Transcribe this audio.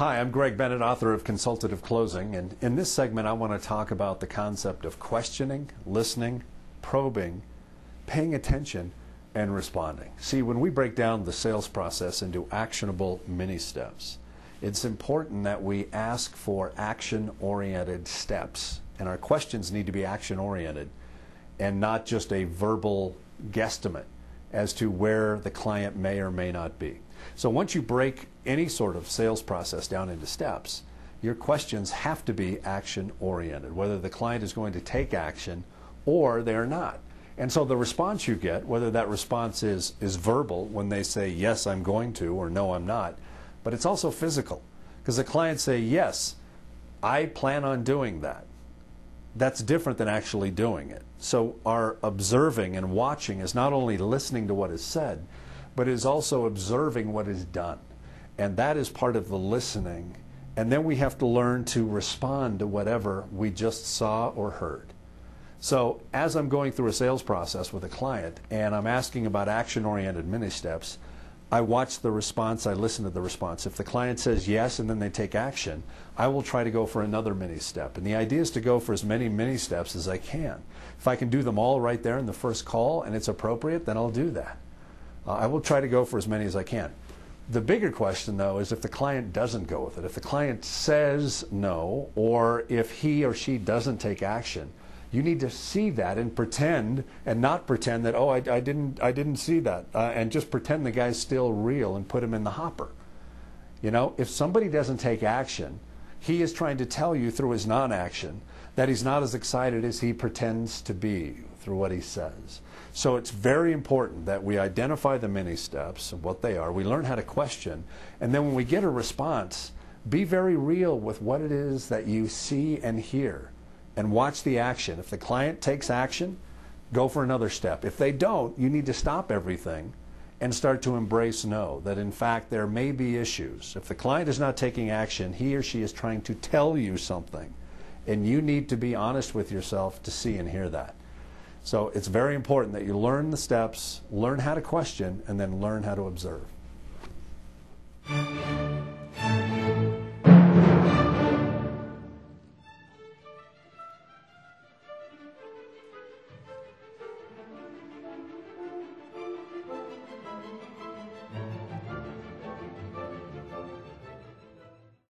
Hi, I'm Greg Bennett, author of Consultative Closing, and in this segment I want to talk about the concept of questioning, listening, probing, paying attention, and responding. See, when we break down the sales process into actionable mini steps, it's important that we ask for action-oriented steps, and our questions need to be action-oriented and not just a verbal guesstimate as to where the client may or may not be. So once you break any sort of sales process down into steps, your questions have to be action-oriented, whether the client is going to take action or they're not. And so the response you get, whether that response is verbal when they say, yes, I'm going to, or no, I'm not, but it's also physical. Because the client say, yes, I plan on doing that. That's different than actually doing it. So our observing and watching is not only listening to what is said, but is also observing what is done. And that is part of the listening. And then we have to learn to respond to whatever we just saw or heard. So as I'm going through a sales process with a client and I'm asking about action-oriented mini steps, I watch the response, I listen to the response. If the client says yes and then they take action, I will try to go for another mini step. And the idea is to go for as many mini steps as I can. If I can do them all right there in the first call and it's appropriate, then I'll do that. I will try to go for as many as I can. The bigger question, though, is if the client doesn't go with it. If the client says no, or if he or she doesn't take action, you need to see that and pretend, and not pretend that, oh, I didn't see that, and just pretend the guy's still real and put him in the hopper. You know, if somebody doesn't take action, he is trying to tell you through his non-action that he's not as excited as he pretends to be through what he says. So it's very important that we identify the mini steps and what they are. We learn how to question, and then when we get a response, be very real with what it is that you see and hear. And watch the action. If the client takes action, go for another step. If they don't, you need to stop everything and start to embrace no, that in fact there may be issues. If the client is not taking action, he or she is trying to tell you something, and you need to be honest with yourself to see and hear that. So it's very important that you learn the steps, learn how to question, and then learn how to observe.